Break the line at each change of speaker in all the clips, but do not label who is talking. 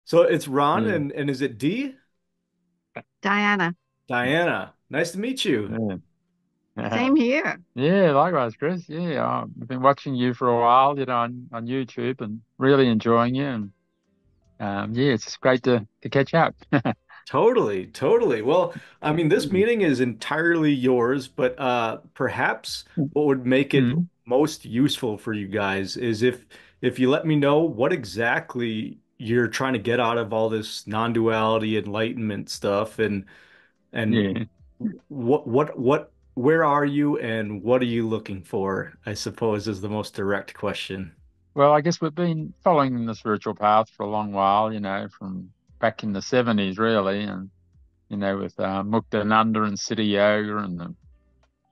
So it's Ron
Yeah.
and is it D?
Diana,
Diana. Nice to meet you.
Yeah.
same here.
Yeah, likewise, Chris. Yeah, I've been watching you for a while, on YouTube and really enjoying you. And yeah, it's just great to catch up.
Totally, totally. Well, I mean, this
Mm.
meeting is entirely yours, but perhaps what would make it
Mm.
most useful for you guys is if you let me know what exactly you're trying to get out of all this non-duality enlightenment stuff and
Yeah.
what where are you and what are you looking for, I suppose is the most direct question.
Well, I guess we've been following the spiritual path for a long while, from back in the 70s, really, and with Muktananda and Siddha Yoga and the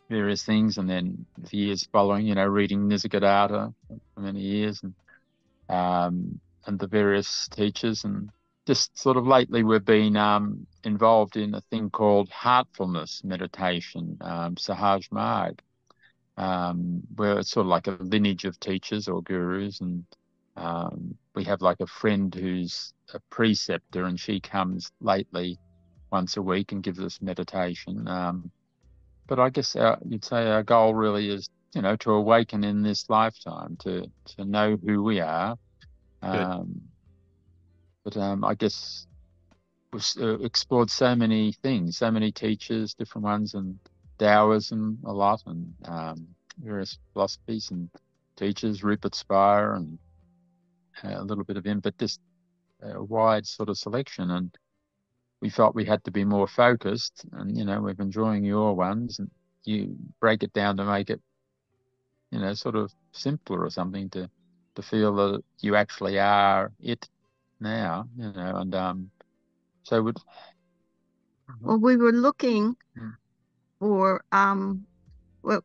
various things, and then the years following, reading Nisargadatta for many years, and the various teachers. And just sort of lately we've been involved in a thing called heartfulness meditation, Sahaj Marg, where it's sort of like a lineage of teachers or gurus. And we have like a friend who's a preceptor, and she comes lately once a week and gives us meditation. But I guess you'd say our goal really is, to awaken in this lifetime, to know who we are.
Good.
Um, but I guess we've explored so many things, so many teachers, different ones, and Taoism a lot, and various philosophies and teachers, Rupert Spire, and a little bit of him, but just a wide sort of selection. And we felt we had to be more focused. And we've been enjoying your ones, and you break it down to make it, sort of simpler or something, to feel that you actually are it now, and so would.
Well, we were looking
Mm.
for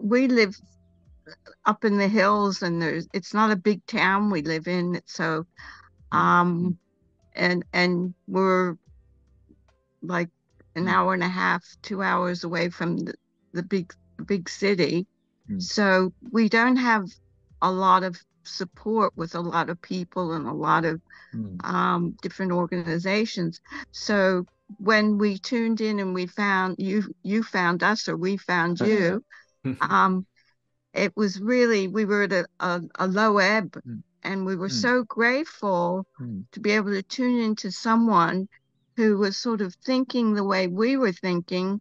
we live up in the hills, and it's not a big town we live in, so
Mm.
um and we're like an
Mm.
hour and a half, 2 hours away from the big city.
Mm.
So we don't have a lot of support with a lot of people and a lot of
Mm.
different organizations. So when we tuned in and we found you found us, or we found
Mm.
you, um, it was really, we were at a low ebb,
Mm.
and we were
Mm.
so grateful
Mm.
to be able to tune into someone who was sort of thinking the way we were thinking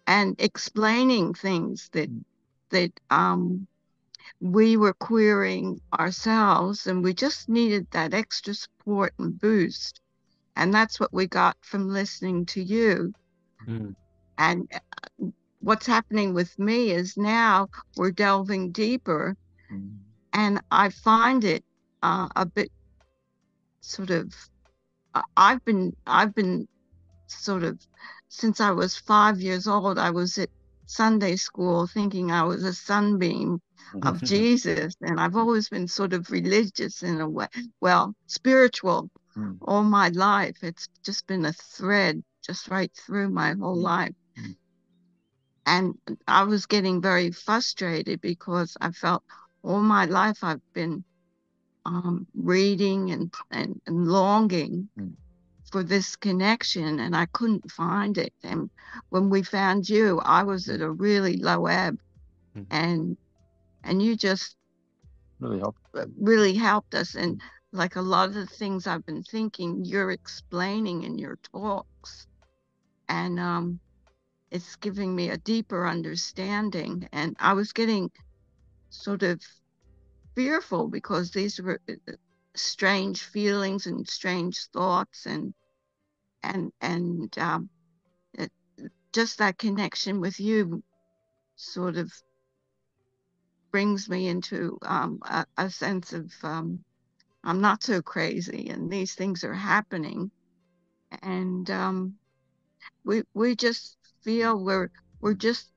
and explaining things that we were querying ourselves, and we just needed that extra support and boost. And that's what we got from listening to you.
Mm.
And what's happening with me is now we're delving deeper,
Mm.
and I find it a bit sort of, I've been sort of, since I was 5 years old, I was at Sunday school thinking I was a sunbeam of Jesus. And I've always been sort of religious in a way, well, spiritual
Mm.
all my life. It's just been a thread just right through my whole
Mm.
life.
Mm.
And I was getting very frustrated because I felt all my life I've been reading and longing
Mm.
for this connection, and I couldn't find it. And when we found you, I was at
Mm.
a really low ebb,
Mm.
and you just
Really helped.
really helped us. And
Mm.
like a lot of the things I've been thinking, you're explaining in your talks, and it's giving me a deeper understanding. And I was getting sort of fearful because these were strange feelings and strange thoughts, and it, just that connection with you sort of brings me into a sense of I'm not so crazy, and these things are happening, and we just feel we're
Mm.
just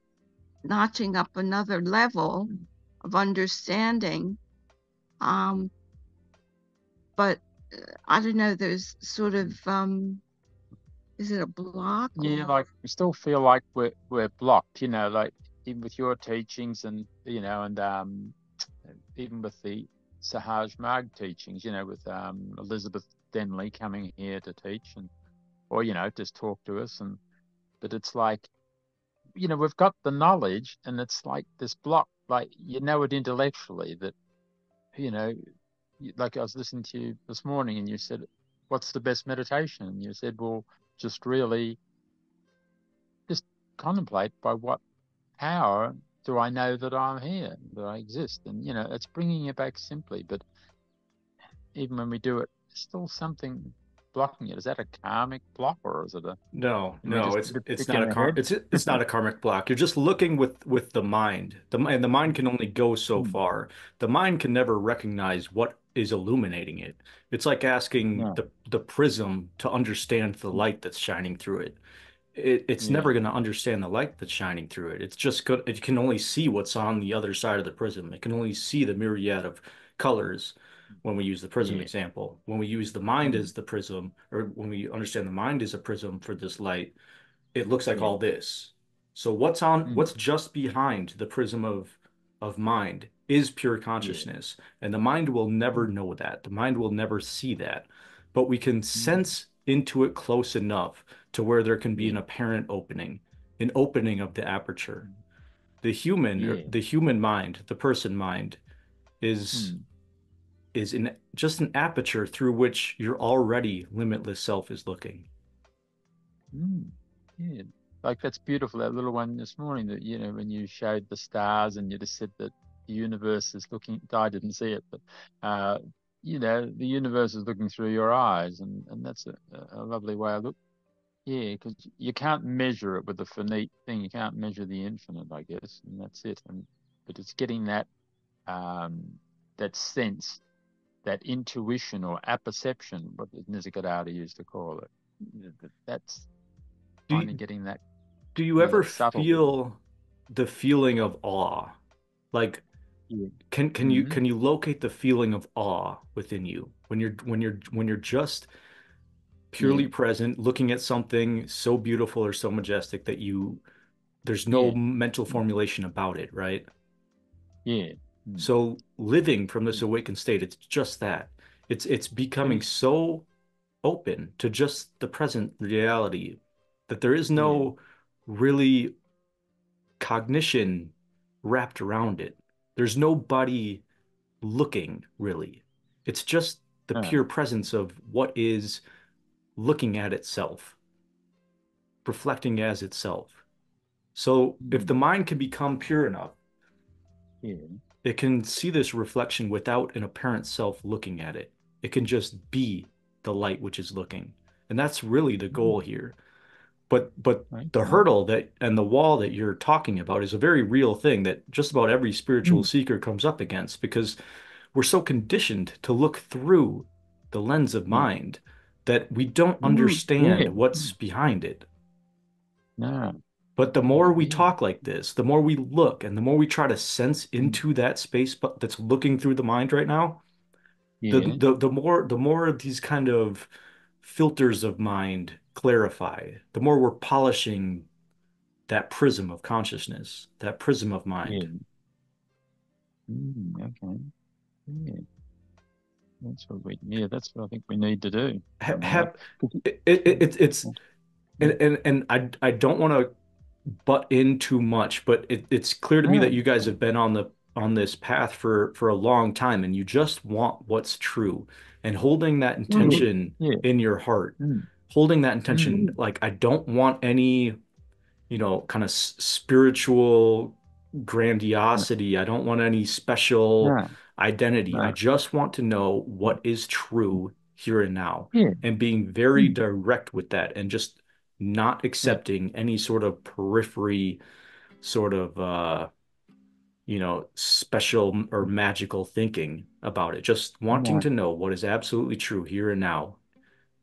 notching up another level
Mm.
of understanding. Um, but I don't know. There's sort of
Mm.
is it a block
Yeah,
or?
like we still feel like we're blocked, like even with your teachings, and even with the Sahaj Marg teachings, with Elizabeth accidentally coming here to teach or, just talk to us. But it's like, we've got the knowledge and it's like this block, like, it intellectually that, like I was listening to you this morning and you said, what's the best meditation? And you said, well, just really just contemplate by what power do I know that I'm here, that I exist? And, it's bringing it back simply. But even when we do it, there's still something blocking it. Is that a karmic block, or is it
No,
we
no,
just
it's
thick
not
in
a
the
car
head?
it's not a karmic block. You're just looking with the mind. And the mind can only go so
Mm.
far. The mind can never recognize what is illuminating it. It's like asking
No.
the prism to understand the light that's shining through it. It's
Yeah.
never going to understand the light that's shining through it. It's just good. It can only see what's on the other side of the prism. It can only see the myriad of colors when we use the prism
Yeah.
example. When we use the mind
Mm.
as the prism, or when we understand the mind as a prism for this light, it looks like
Yeah.
all this. So
Mm.
what's just behind the prism of mind is pure
Yeah.
consciousness. And the mind will never
Mm.
know that. The mind will never see that. But we can
Mm.
sense into it close enough to where there can be
Yeah.
an apparent opening, an opening of the aperture.
Mm.
Or
Yeah.
the human mind, the person mind, is
Mm.
is in just an aperture through which your already limitless self is looking.
Mm. Yeah. Like that's beautiful, that little one this morning that, when you showed the stars and you just said that the universe is looking, I didn't see it, but, the universe is looking through your eyes. And that's a lovely way of look. Yeah, because you can't measure it with a finite thing. You can't measure the infinite, I guess, and that's it. But it's getting that sense, that intuition or apperception, what Nisargadatta used to call it. That's
Do
finally
you,
getting that,
do you ever
that subtlety.
feel the feeling of awe? Like
Yeah.
can you
Mm-hmm.
can you locate the feeling of awe within you when you're just
Yeah.
purely present, looking at something so beautiful or so majestic that you there's no
Yeah.
mental formulation about it, right?
Yeah. Mm.
So living from this
Mm.
awakened state, it's just that. It's becoming
Yeah.
so open to just the present reality that there is
Yeah.
no really cognition wrapped around it. There's nobody looking really. It's just the
No.
pure presence of what is looking at itself, reflecting as itself. So if the
Mm.
mind can become pure enough,
Yeah.
it can see this reflection without an apparent self looking at it. It can just be the light which is looking. And that's really the goal
Mm.
here. But the
Okay.
hurdle that and the wall that you're talking about is a very real thing that just about every spiritual
Mm.
seeker comes up against because we're so conditioned to look through the lens of
Yeah.
mind that we don't
Mm.
understand
Yeah.
what's
Mm.
behind it.
No.
But the
Yeah.
more we
Yeah.
talk like this, the more we look and the more we try to sense
Mm.
into that space but that's looking through the mind right now,
Yeah.
the more these kind of filters of mind clarify, the more we're polishing that prism of consciousness, that prism of mind.
Yeah. Okay. Yeah. That's what I think we need to do.
Ha
Like,
have it's
mm.
and I don't want to butt in too much, but it's clear to me that
No.
you guys have been on this path for a long time and you just want what's true and holding that
Mm.
intention
Yeah.
in your heart,
Mm.
holding that intention
Mm.
like I don't want any, kind of spiritual
No.
grandiosity. I don't want any special
No.
identity. I
No.
just want to know what is true here and now
Yeah.
and being very
Mm.
direct with that and just not
Yeah.
accepting any sort of periphery sort of special or magical thinking about it. Just wanting
No.
to know what is absolutely true here and now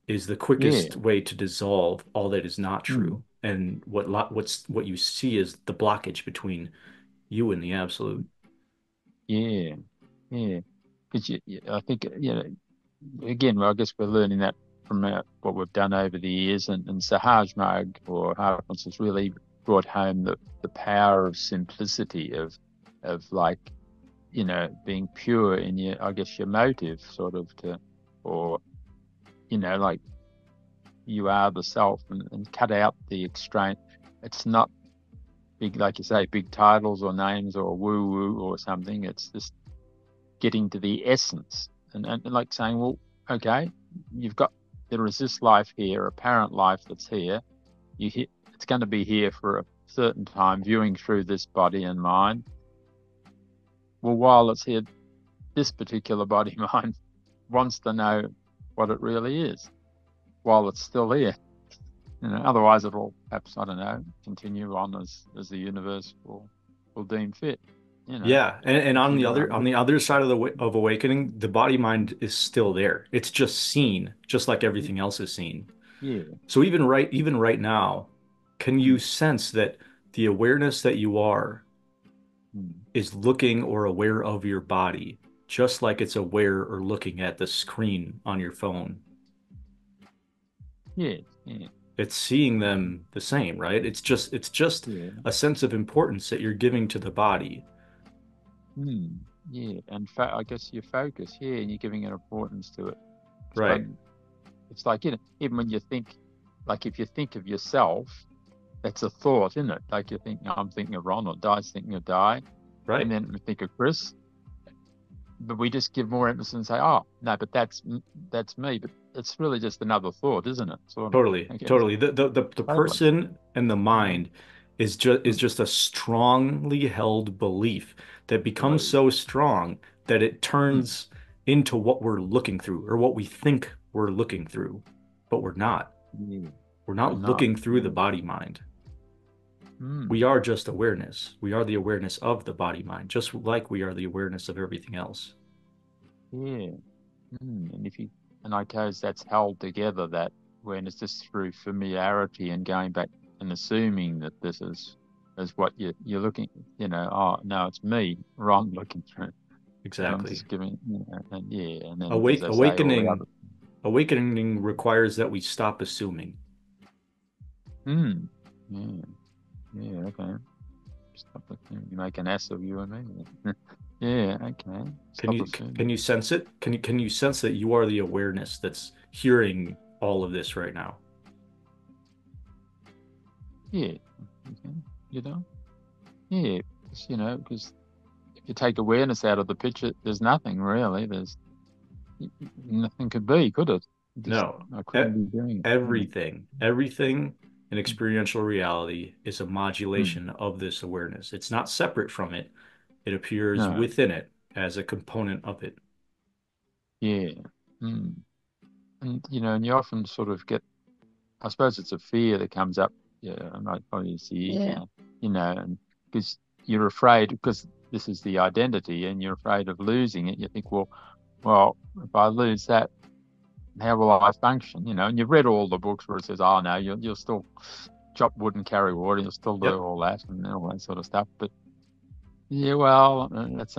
is the
Yeah.
quickest way to dissolve all that is not
Mm.
true. And what you see is the blockage between you and the absolute.
Yeah. Yeah. Because I think, again, well, I guess we're learning that from what we've done over the years, and Sahaj Mag or Harkness has really brought home the power of simplicity of like, being pure in your, I guess, your motive sort of or like you are the self, and cut out the extraint. It's not big, like you say, big titles or names or woo-woo or something. It's just getting to the essence, and like saying, well, okay, there is this life here, apparent life that's here. It's going to be here for a certain time, viewing through this body and mind. Well, while it's here, this particular body mind wants to know what it really is while it's still here. Otherwise it'll perhaps, I don't know, continue on as the universe will deem fit.
Yeah, and on the
Continue
other
on.
side of of awakening, the body mind is still there. It's just seen, just like everything else is seen.
Yeah.
So even right now, can you sense that the awareness that you are is looking or aware of your body, just like it's aware or looking at the screen on your phone?
Yeah. Yeah.
It's seeing them the same, right? It's just
Yeah.
a sense of importance that you're giving to the body.
Yeah. And I guess you focus, and you're giving an importance to it. But
Right,
it's like, even when you think, like if you think of yourself, that's a thought, isn't it? Like you think, I'm thinking of Ron, or Di's thinking of Di,
right.
and then we think of Chris. But we just give more emphasis and say, oh, no, but that's me. But it's really just another thought, isn't it? Sort of,
Totally,
I guess.
totally. The
Totally.
person and the
Mm.
mind is
Mm.
just a strongly held belief that becomes
Believe.
so strong that it
Mm.
turns into what we're looking through or what we think we're looking through, but we're not.
Yeah.
We're
We're
not
not.
looking through the
Yeah.
body mind. We
Mm.
are just awareness. We are the awareness of the body mind, just like we are the awareness of everything else.
Yeah. And I suppose that's held together, that when it's just through familiarity and going back and assuming that this is what you're looking, oh no, it's me, Ron, looking through, and I'm
Exactly.
just giving, and then, as I say, all the other.
Awakening requires that we stop assuming.
Hmm. Yeah. Yeah. Okay. Stop assuming. You make an ass of you and me. Yeah. Okay. Stop
Can
assuming.
you sense it? Can you sense that you are the awareness that's hearing all of this right now?
Yeah. Okay. You know. Yeah. Because if you take awareness out of the picture, there's nothing really. There's nothing could be, could it? Just
No.
I
E-
couldn't be doing it.
everything in experiential reality is a
Mm.
modulation of this awareness. It's not separate from it. It appears
No.
within it as a component of it.
Yeah. Mm. And and you often sort of get, I suppose it's a fear that comes up. Yeah, I might probably see,
Yeah.
and because you're afraid, because this is the identity, and you're afraid of losing it. You think, well, if I lose that, how will I function? And you've read all the books where it says, oh no, you'll still chop wood and carry water, you'll still do
Yep.
all that and all that sort of stuff. But yeah, well, it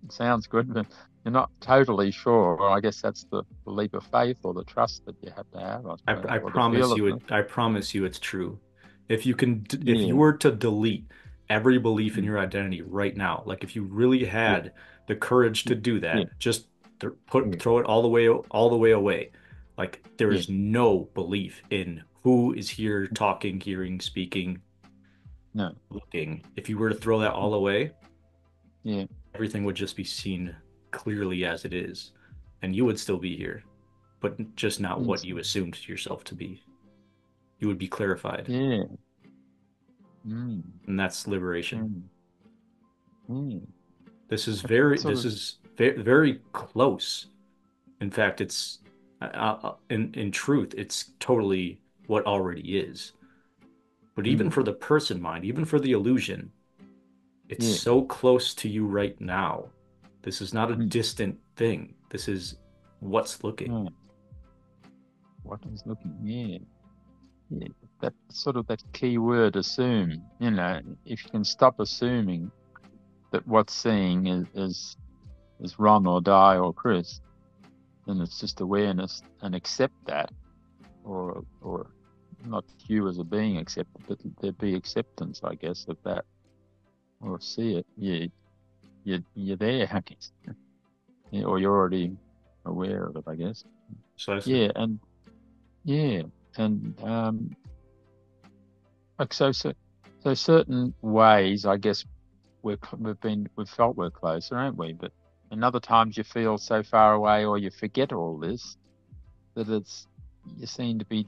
sounds good, but you're not totally sure. Well, I guess that's the leap of faith or the trust that you have to have, I suppose,
I
or the
promise you
fearlessness.
it, I promise you it's true. If you
Yeah.
were to delete every belief in
Mm.
your identity right now, like if you really
Yeah.
had the courage to do
Yeah.
that, just
Yeah.
throw it all the way away. Like there
Yeah.
is no belief in who is here talking, hearing, speaking,
No.
looking. If you were to throw that all away,
Yeah.
everything would just be seen clearly as it is, and you would still be here, but just not what
Yes.
you assumed yourself to be. You would be clarified.
Yeah. Mm.
And that's liberation.
Mm. Mm. That sort
This
of.
is very close. In fact, it's in truth, it's totally what already is. But even
Mm.
for the person mind, even for the illusion, it's
Yeah.
so close to you right now. This is not a
Mm.
distant thing. This is what's looking.
Mm. What is looking? Yeah. Yeah. That sort of, that key word, assume. If you can stop assuming that what's seeing is Ron or Di or Chris, then it's just awareness, and accept that, or not you as a being accept it, but there be acceptance, I guess, of that, or see it. Yeah, you're there, I guess. Yeah, or you're already aware of it, I guess.
Precisely.
Yeah, and yeah, and like so certain ways, I guess we've felt we're closer, aren't we? But in other times you feel so far away, or you forget all this that you seem to be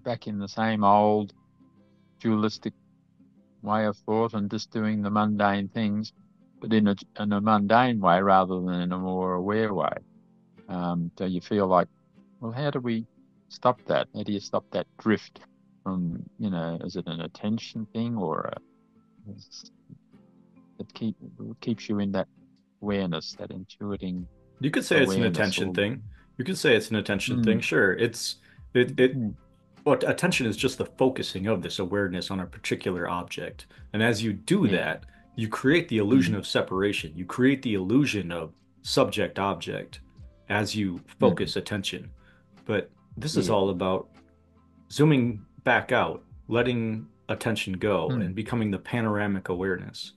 back in the same old dualistic way of thought and just doing the mundane things, but in a mundane way rather than in a more aware way. So you feel like, well, how do we stop that? How do you stop that drift from, is it an attention thing or it keeps you in that awareness, that intuiting
You could say it's an
awareness
attention
all.
thing. You could say it's an attention thing.
Mm,
Sure. It
mm,
Well, attention is just the focusing of this awareness on a particular object. And as you do
yeah.
that, you create the illusion
Mm,
of separation. You create the illusion of subject object as you
mm,
focus attention. But this is
yeah.
all about zooming back out, letting attention go, and
Mm,
becoming the panoramic awareness.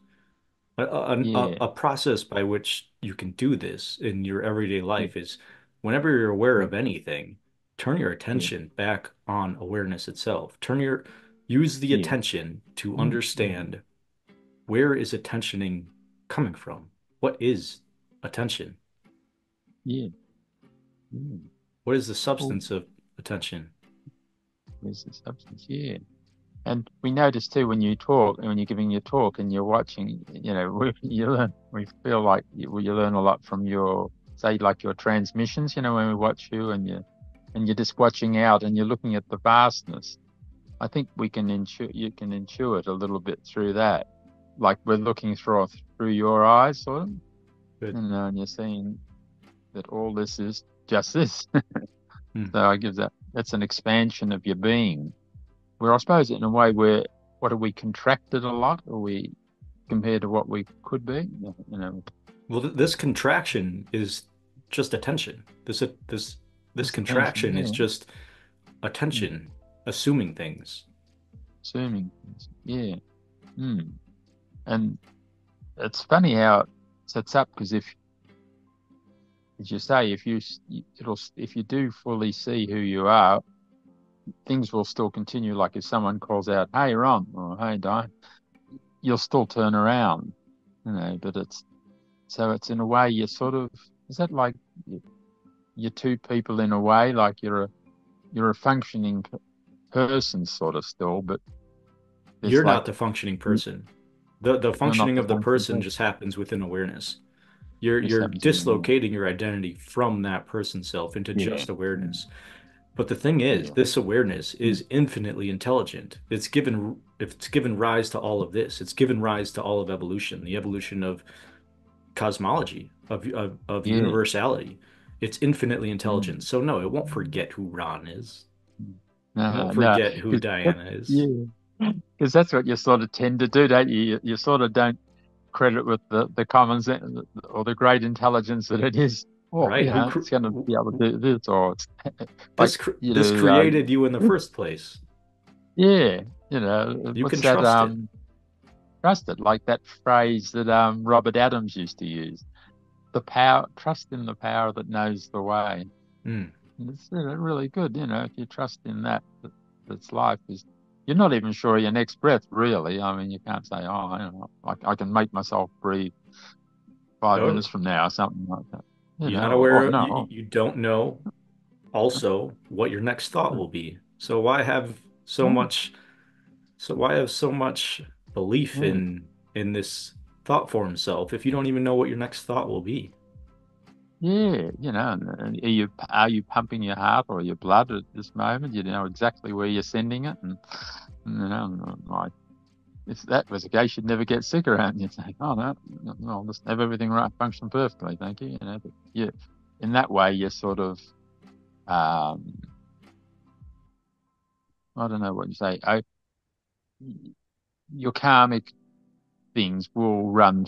yeah.
A process by which you can do this in your everyday
Yeah.
life is whenever you're aware
Yeah.
of anything, turn your
Yeah.
attention back on awareness itself. Use the
Yeah.
attention to
Mm, mm,
understand where is attentioning coming from? What is attention?
yeah. Mm.
What is the
Well,
substance of attention?
there's the substance. Yeah. And we notice too when you talk, when you're giving your talk and you're watching, we feel like you learn a lot from your, say, like your transmissions, when we watch you and you're just watching out and you're looking at the vastness. I think you can intuit a little bit through that. Like we're looking through your eyes, sort of,
Good.
and you're seeing that all this is just this.
Hmm.
So I give that's an expansion of your being. Where I suppose in a way what are we contracted a lot? Are we compared to what we could be?
Well, this contraction is just attention. This
This attention,
contraction is
yeah.
just
Mm.
attention, assuming things.
Assuming, yeah. Mm. And it's funny how it sets up because as you say, if you do fully see who you are, things will still continue. Like if someone calls out, "Hey, Ron," or "Hey, Di," you'll still turn around, But it's in a way you sort of is that like you're two people in a way, like you're a functioning person sort of still, but it's
You're
like
not the functioning
you-
person. The
you're not
functioning
the
of the
functioning
person
person.
just happens within awareness.
This
You're
happens in the moment.
dislocating your identity from that person self into
Yeah.
just
Mm.
awareness. But the thing is,
Yeah.
this awareness
Mm.
is infinitely intelligent. It's given rise to all of this. It's given rise to all of evolution, the evolution of cosmology, of
Yeah.
universality. It's infinitely intelligent.
Mm.
So no, it won't forget who Ron is.
Mm.
It won't
No, no,
forget who Diana is.
yeah, because that's what you sort of tend to do, don't you? You sort of don't credit with the common sense or the great intelligence that it is. Oh,
Right?
it's going to be able to do this, or it's like
This created you in the first place.
yeah,
You can
what's that?
trust it.
Trust it, like that phrase that Robert Adams used to use. Trust in the power that knows the way.
Mm.
And it's really good, if you trust in that's life is. You're not even sure your next breath, really. I mean, you can't say, oh, I can make myself breathe 5 minutes
Totally.
from now or something like that.
You're not
Oh
aware of,
no.
you don't know also what your next thought will be. So why have so
Oh,
much why have so much belief
yeah.
in this thought form self if you don't even know what your next thought will be?
Yeah, and are you pumping your heart or your blood at this moment? You know exactly where you're sending it, and like if that was the case, you'd never get sick around. You'd say, "Oh no, I'll just have everything right, function perfectly, thank you." But yeah, in that way, you're sort of, um, I don't know what you say. Your karmic things will run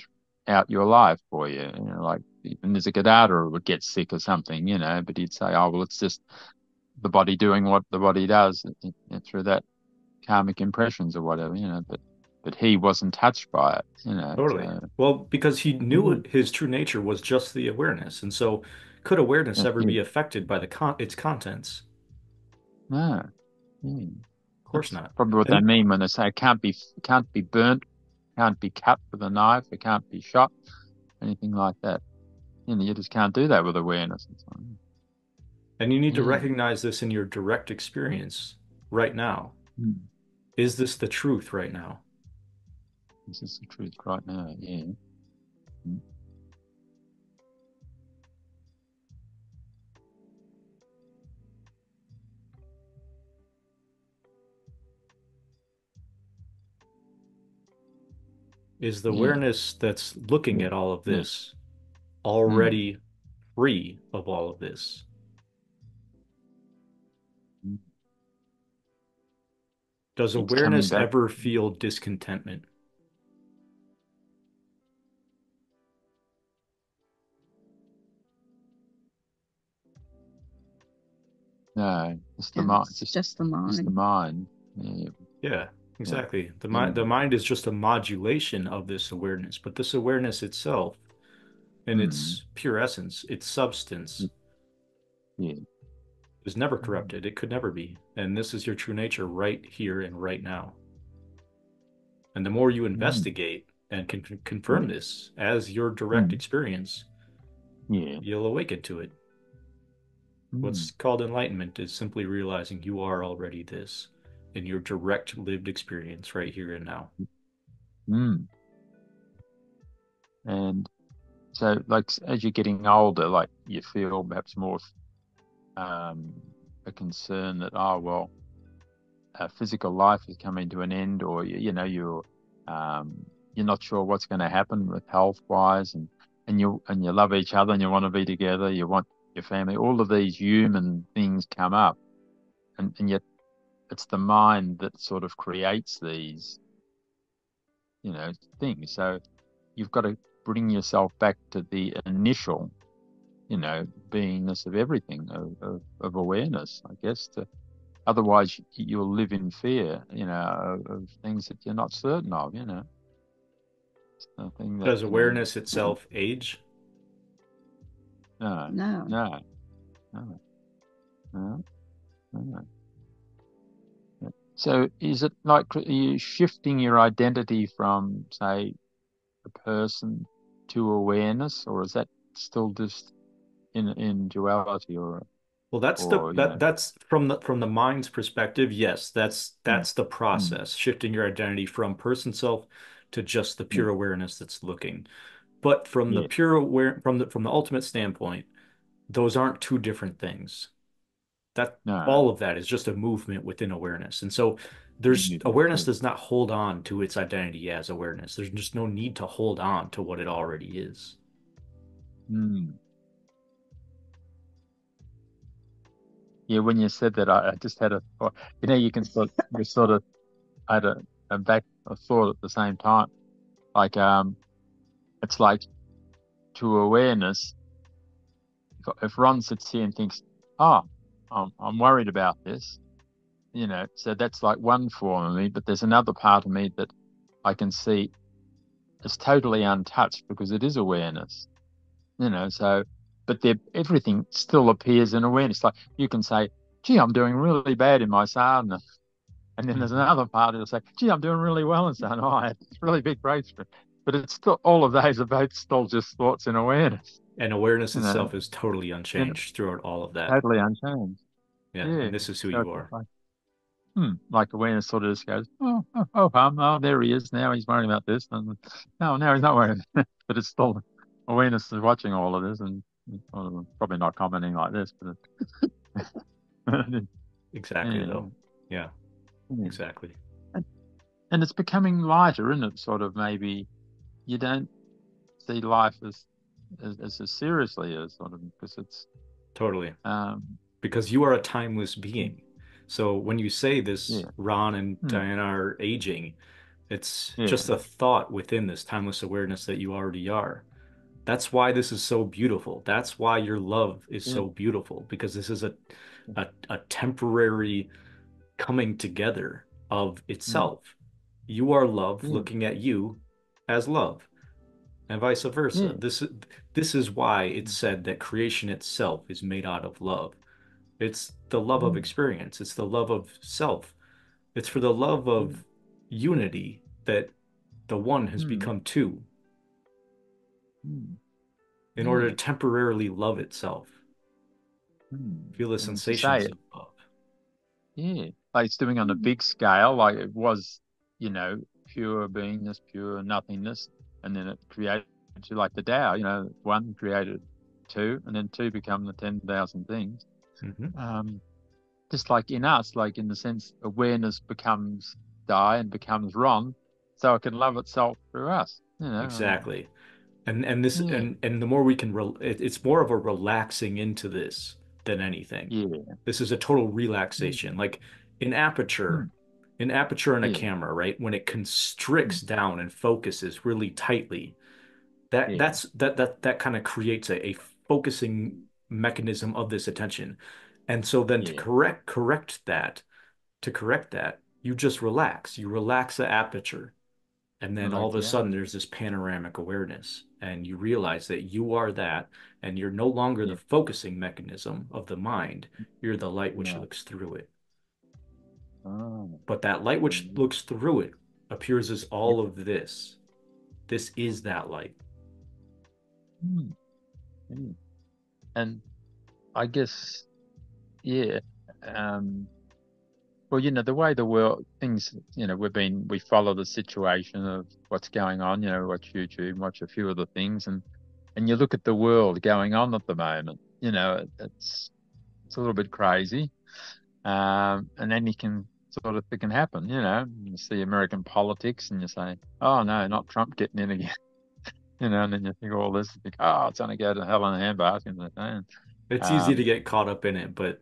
out your life for you. Like even as a Gadada would get sick or something, but he'd say, "Oh well, it's just the body doing what the body does through that karmic impressions or whatever, but he wasn't touched by it.
Totally.
So
Well, because he knew
yeah,
his true nature was just the awareness. And so Could awareness ever
Yeah.
be affected by its contents?
No. Yeah.
Of course
That's
not.
probably what they
And
mean when they say it can't be burnt, can't be cut with a knife, it can't be shot, anything like that. You just can't do that with awareness. And so on.
and you need to
Yeah.
recognize this in your direct experience right now.
Mm.
Is this the truth right now?
This is the truth right now. Yeah. Mm.
Is the
Yeah.
awareness that's looking
Yeah.
at all of
Yeah.
this
Mm.
already free of all of this?
Mm.
Does
It's coming
awareness
back.
ever feel discontentment?
No, it's the
Yeah,
mind.
it's
Just,
just the
just the
mind.
mind. Yeah.
Yeah,
Yeah.
exactly.
Yeah.
The mind is just a modulation of this awareness, but this awareness itself, in
Mm.
its pure essence, its substance,
Yeah.
is never
Mm.
corrupted. It could never be. And this is your true nature right here and right now. And the more you
Mm.
investigate and can confirm
Yeah.
this as your direct
Mm.
experience,
Yeah.
you'll awaken to it. What's
Mm.
called enlightenment is simply realizing you are already this in your direct lived experience right here and now.
Mm. And so, like, as you're getting older, like, you feel perhaps more um, a concern that, oh, well, physical life is coming to an end, or um, you're not sure what's going to happen with health wise, and you love each other and you want to be together, you want your family. All of these human things come up, and yet it's the mind that sort of creates these, things. So you've got to bring yourself back to the initial, beingness of everything, of awareness, I guess. Otherwise, you'll live in fear, of things that you're not certain of. It's the thing that,
Does awareness itself age?
no,
No.
no, no, no, no. So is it like, are you shifting your identity from, say, a person to awareness, or is that still just in duality, or
Well, that's the
or
that that's from the mind's perspective. Yes,
mm,
that's the
mm,
process, shifting your identity from person self to just the
yeah,
pure awareness that's looking. But from the
yeah,
pure aware from the ultimate standpoint, those aren't two different things. That
no,
all of that is just a movement within awareness. And so there's
movement,
awareness
yeah,
does not hold on to its identity as awareness. There's just no need to hold on to what it already is.
mm. Yeah, when you said that, I just had a thought. You can sort of had a thought at the same time. Like, it's like, to awareness. If Ron sits here and thinks, "Oh, I'm worried about this," so that's like one form of me. But there's another part of me that I can see is totally untouched because it is awareness. So, but everything still appears in awareness. Like, you can say, "Gee, I'm doing really bad in my sadhana." And then there's another part that'll say, "Gee, I'm doing really well in San." Oh, I had this really big breakthrough. But it's still, all of those are both still just thoughts in awareness,
And awareness
you know,
itself is totally
and
unchanged throughout all of that.
totally unchanged.
Yeah,
Yeah.
and this is who
So
you
it's just
are.
like, like awareness sort of just goes, oh, there he is. Now he's worrying about this. And no, now he's not worrying. But it's still, awareness is watching all of this, and probably not commenting like this, but
Exactly,
yeah.
though. Yeah,
Yeah.
exactly.
And, and it's becoming lighter, isn't it? Sort of, maybe you don't see life as seriously as, sort of, because it's
Totally.
um
Because you are a timeless
mm,
being. So when you say this,
yeah,
Ron and
mm,
Diana are aging, it's
yeah,
just a thought within this timeless awareness that you already are. That's why this is so beautiful. That's why your love is
yeah,
so beautiful, because this is a temporary coming together of
mm,
itself. You are love
yeah,
looking at you as love, and vice versa.
yeah,
This is why it's said that creation itself is made out of love. It's the love of
Mm,
experience. It's the love of self. It's for the love
mm,
of unity that the one has
mm,
become two
mm.
in order
Yeah.
to temporarily love itself,
Mm.
feel the
And as you say,
sensations of love.
yeah, like it's doing on a big scale, like it was, pure beingness, pure nothingness, and then it created you like the Tao, one created two, and then two become the 10,000 things.
Mhm.
Um, just like in us, like in the sense awareness becomes die and becomes wrong, so it can love itself through us,
Exactly. And this
yeah,
and the more we can it's more of a relaxing into this than anything.
yeah,
This is a total
yeah,
relaxation. Like in aperture,
mm,
in aperture in a
yeah,
camera, right? When it
mm,
constricts down and focuses really tightly, that
yeah,
that's that that that kind of creates a focusing mechanism of this attention. And so then
yeah,
to correct that, you just relax. You relax the aperture. And then all
relax,
of a
yeah,
sudden, there's this panoramic awareness, and you realize that you are that, and you're no longer the
yeah,
focusing mechanism of the mind. You're the light which
no,
looks through it.
oh,
But that light which
mm,
looks through it appears as
yep,
all of this. This is that light.
mm, mm. And I guess, yeah. Um, well, the way the world things, we follow the situation of what's going on, watch YouTube, watch a few of the things, and you look at the world going on at the moment, it's a little bit crazy. And then you can sort of think can happen, you see American politics and you say, oh no, not Trump getting in again, and then you think all this, you think, oh, it's gonna go to hell in a handbasket, and
It's easy to
um,
get caught up in it, but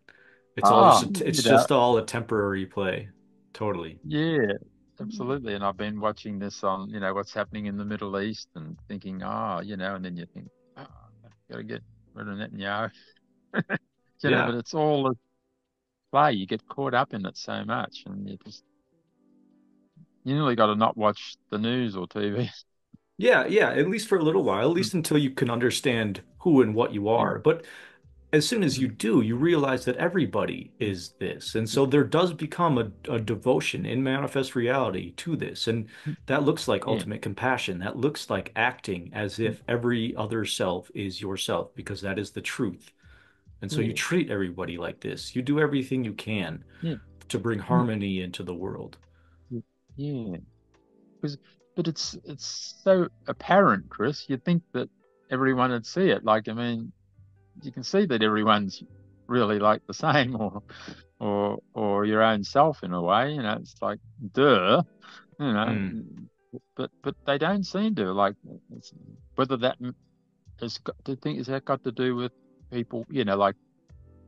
oh,
it's just all a temporary play. Totally.
yeah, absolutely. And I've been watching this on, what's happening in the Middle East and thinking, oh, and then you think, oh, gotta get rid of Netanyahu,
Yeah.
but it's all a play. You get caught up in it so much, and you nearly got to not watch the news or TV.
Yeah, yeah, at least for a little while, at least until you can understand who and what you
Yeah,
are. But as soon as you
mm,
do, you realize that everybody
mm,
is this. And
yeah,
so there does become a devotion in manifest reality to this. And
mm,
that looks like
yeah,
ultimate compassion. That looks like acting as
mm,
if every other self is yourself, because that is the truth. And so you
yeah,
treat everybody like this. You do everything you can
yeah,
to bring
mm,
harmony into the world.
yeah. Yeah. 'Cause- but it's so apparent, Chris. You'd think that everyone would see it. Like, I mean, you can see that everyone's really like the same or your own self in a way, it's like duh, you know
Mm.
but they don't seem to like whether that has got to think is that got to do with people, like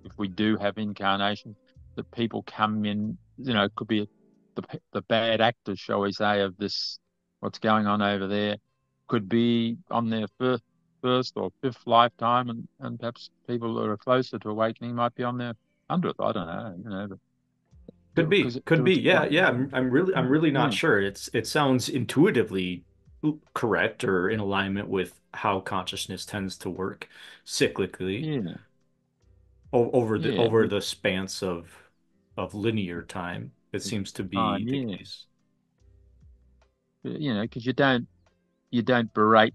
if we do have incarnation that people come in, could be the bad actors, shall we say, of this what's going on over there could be on their first or fifth lifetime, and perhaps people that are closer to awakening might be on their 100th. I don't know, but
Could be,
because
could
to
be. Yeah, yeah.
explain,
I'm really not
yeah,
sure. It sounds intuitively correct or in alignment with how consciousness tends to work cyclically
yeah, yeah,
over the spans of linear time. It
with
seems to be
time,
the
yeah,
case.
because you don't berate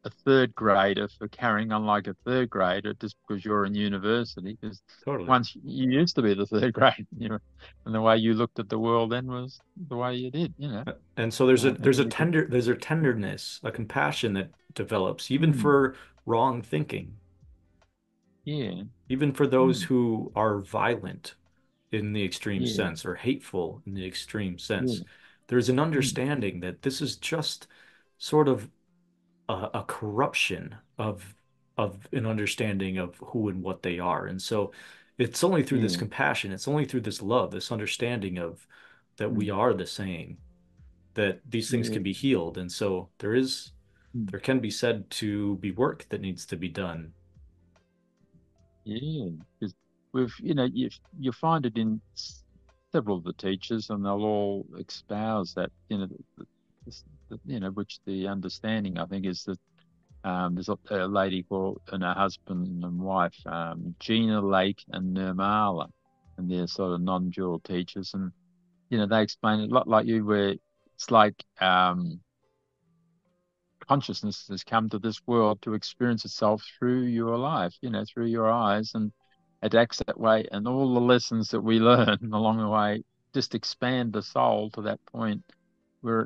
a third grader for carrying on like a third grader just because you're in university. Because
Totally.
once you used to be the third grade, and the way you looked at the world then was the way you did,
And so
and then you could,
there's a tenderness, a compassion that develops even
mm,
for wrong thinking,
yeah,
even for those
mm,
who are violent in the extreme
yeah,
sense or hateful in the extreme
yeah,
sense. There's an
mm,
understanding that this is just sort of a corruption of an understanding of who and what they are. And so it's only through this
yeah,
compassion, it's only through this love, this understanding of that we
mm,
are the same, that these things
yeah,
can be healed. And so
mm,
there can be said to be work that needs to be done.
yeah. Because you find it in several of the teachers, and they'll all espouse that, which the understanding I think is that. There's a lady called, and her husband and wife, Gina Lake and Nirmala, and they're sort of non-dual teachers. And, they explain it a lot like you, where it's like consciousness has come to this world to experience itself through your life, through your eyes, and it acts that way. And all the lessons that we learn along the way just expand the soul to that point where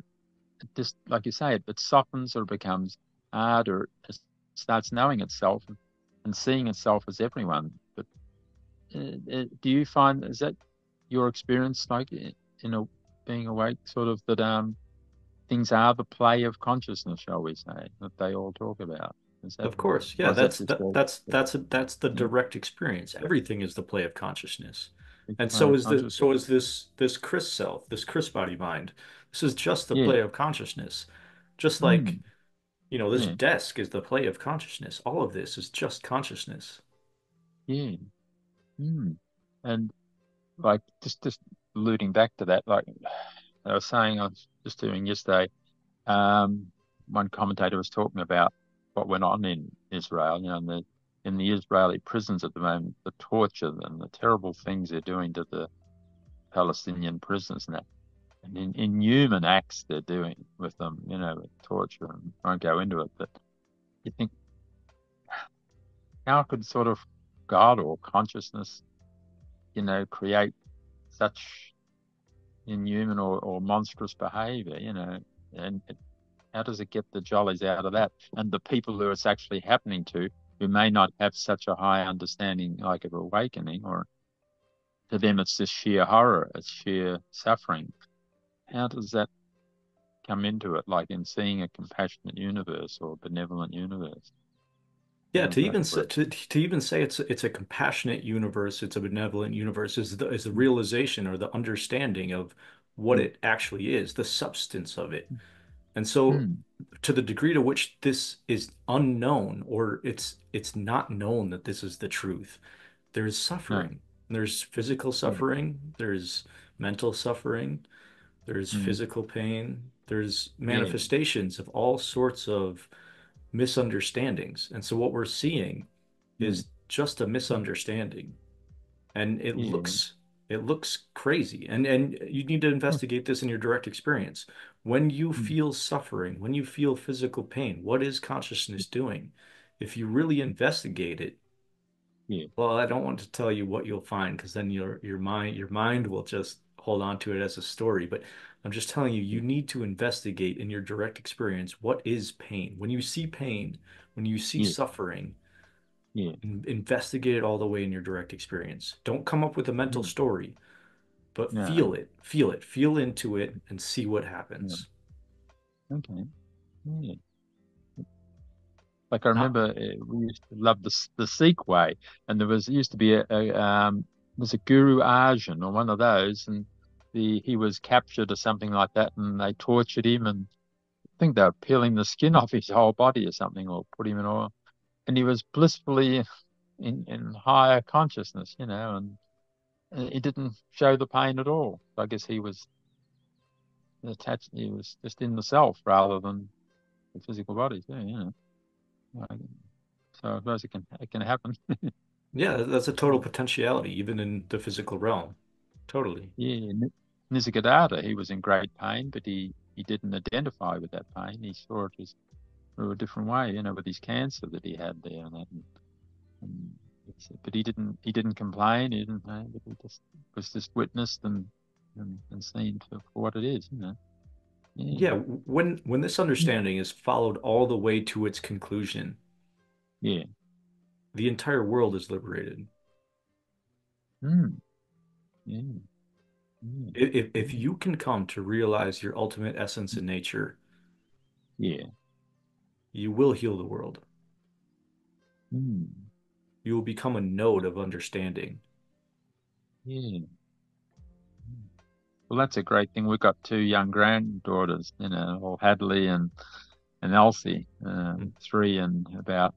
it just, like you say, it softens or becomes hard, or it starts knowing itself and seeing itself as everyone. But do you find, is that your experience, like, being awake, sort of, that things are the play of consciousness, shall we say, that they all talk about? Is that,
Of course,
or
yeah,
is that
that's
just
that,
all
that's the
yeah,
direct experience. Everything is the play of consciousness.
the
And
play
so
of
is the
consciousness?
so is this Chris self, this Chris body mind. This is just the
Yeah.
play of consciousness. Just like,
Mm.
this
Yeah.
desk is the play of consciousness. All of this is just consciousness.
Yeah. Mm. And, like, just alluding back to that, like I was saying, I was just doing yesterday. Um, One commentator was talking about what went on in Israel, in the Israeli prisons at the moment, the torture and the terrible things they're doing to the Palestinian prisoners, and that, and inhuman acts they're doing with them, with torture, and I won't go into it. But you think, how could sort of God or consciousness, create such inhuman or monstrous behavior, and how does it get the jollies out of that? And the people who it's actually happening to, who may not have such a high understanding, like, of awakening, or to them it's just sheer horror, it's sheer suffering. How does that come into it, like in seeing a compassionate universe or benevolent universe?
Yeah,
How does that work?
to even say it's a compassionate universe, it's a benevolent universe, is the realization or the understanding of what
Mm,
it actually is, the substance of it. And so,
mm,
to the degree to which this is unknown, or it's not known that this is the truth, there's
no.
suffering. There's physical
Yeah.
suffering, there's mental suffering, there's
Mm,
physical pain, there's
yeah.
manifestations of all sorts of misunderstandings. And so what we're seeing
Mm,
is just a
mm,
misunderstanding. And it
yeah.
looks it looks crazy. And you need to
Mm,
investigate this in your direct experience. When you
mm,
feel suffering, when you feel physical pain, what is consciousness doing? If you really investigate it,
yeah.
well, I don't want to tell you what you'll find because then your mind will just hold on to it as a story. But I'm just telling you, you need to investigate in your direct experience what is pain. When you see pain, when you see
Yeah.
suffering,
Yeah.
investigate it all the way in your direct experience. Don't come up with a mental
Mm,
story, but
no.
feel it, feel into it, and see what
Yeah.
happens.
Okay. Yeah. Like, I
Not,
remember, we used to love the Sikh way, and there used to be was a Guru Arjan or one of those, and he was captured or something like that, and they tortured him, and I think they were peeling the skin off his whole body or something, or put him in oil, and he was blissfully in higher consciousness, and he didn't show the pain at all. I guess he was attached, he was just in the self rather than the physical body too, Like, so I suppose it can happen.
yeah, that's a total potentiality, even in the physical realm. Totally.
Yeah, Nisargadatta, he was in great pain, but he didn't identify with that pain. He saw it as through a different way, with his cancer that he had there, and but he didn't complain. He didn't, but he just was just witnessed and seen for what it is. Yeah,
Yeah, when this
yeah,
understanding is followed all the way to its conclusion,
yeah.
the entire world is liberated.
Mm, yeah, yeah,
If you can come to realize your ultimate essence in nature,
yeah.
you will heal the world.
Mm,
You will become a node of understanding.
yeah. Well, that's a great thing. We've got two young granddaughters, all Hadley and Elsie, 3 and about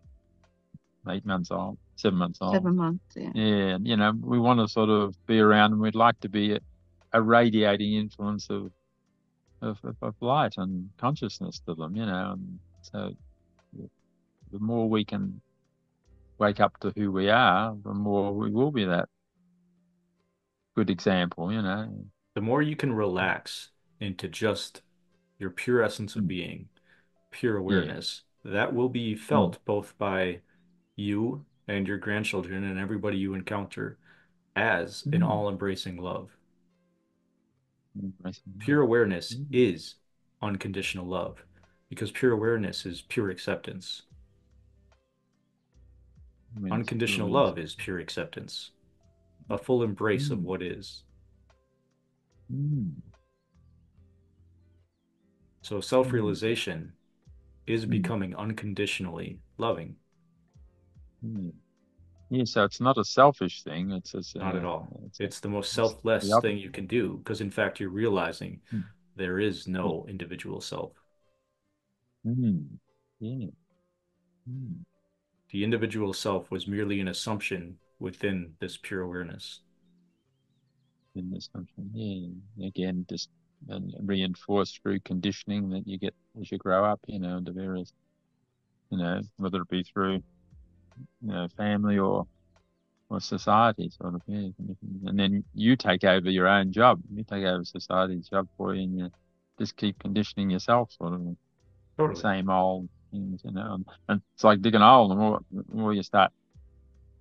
8 months old, 7 months old.
7 months, yeah.
Yeah, and we want to sort of be around, and we'd like to be a radiating influence of light and consciousness to them, and so the more we can wake up to who we are, the more we will be that good example, you know.
The more you can relax into just your pure essence of
Mm.
being, pure
Yeah.
awareness, that will be
Mm.
felt both by you and your grandchildren and everybody you encounter as an
Mm.
all-embracing love.
Embracing
Pure
love.
awareness
Mm.
is unconditional love because pure awareness is pure acceptance.
Awareness is
Unconditional
really
love is
acceptance.
pure acceptance, a full embrace of
Mm.
what is.
Mm.
So
Mm.
self-realization is
Mm.
becoming unconditionally loving.
Mm. Yeah, so it's not a selfish thing.
Not at all.
It's a,
It's the most
it's the
selfless thing you
opposite.
can do because, in fact, you're realizing
Mm.
there is
Yeah.
no individual self.
Mm. Yeah. Mm.
The individual self was merely an assumption within this pure awareness.
In this country, yeah. Again, just and reinforced through conditioning that you get as you grow up, you know, the various, you know, whether it be through, family or society sort of, yeah. And then you take over your own job. You take over society's job for you and you just keep conditioning yourself sort of the
Totally.
same old things, you know. And it's like digging a hole. The more you start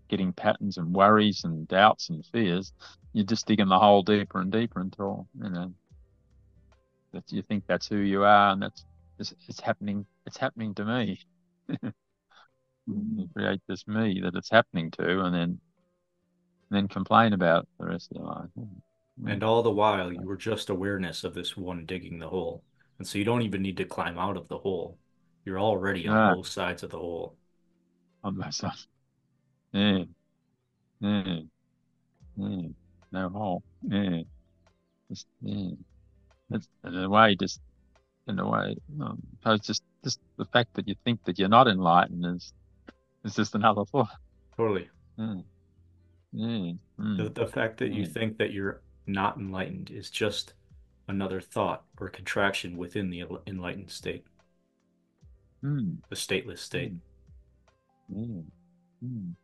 getting patterns and worries and doubts and fears, you're just digging the hole deeper and deeper until, you know, that you think that's who you are and it's happening to me. You create this me that it's happening to and then complain about it the rest of your life.
And all the while, you were just awareness of this one digging the hole. And so you don't even need to climb out of the hole. You're already on
No,
both sides of the hole.
on my side. Yeah, yeah, yeah. No hole. Yeah. Yeah. It's in a way, so it's just the fact that you think that you're not enlightened is just another thought.
Totally.
Yeah, yeah, mm,
The fact that you
yeah,
think that you're not enlightened is just another thought or contraction within the enlightened state,
mm,
the stateless state.
mm, yeah, mm.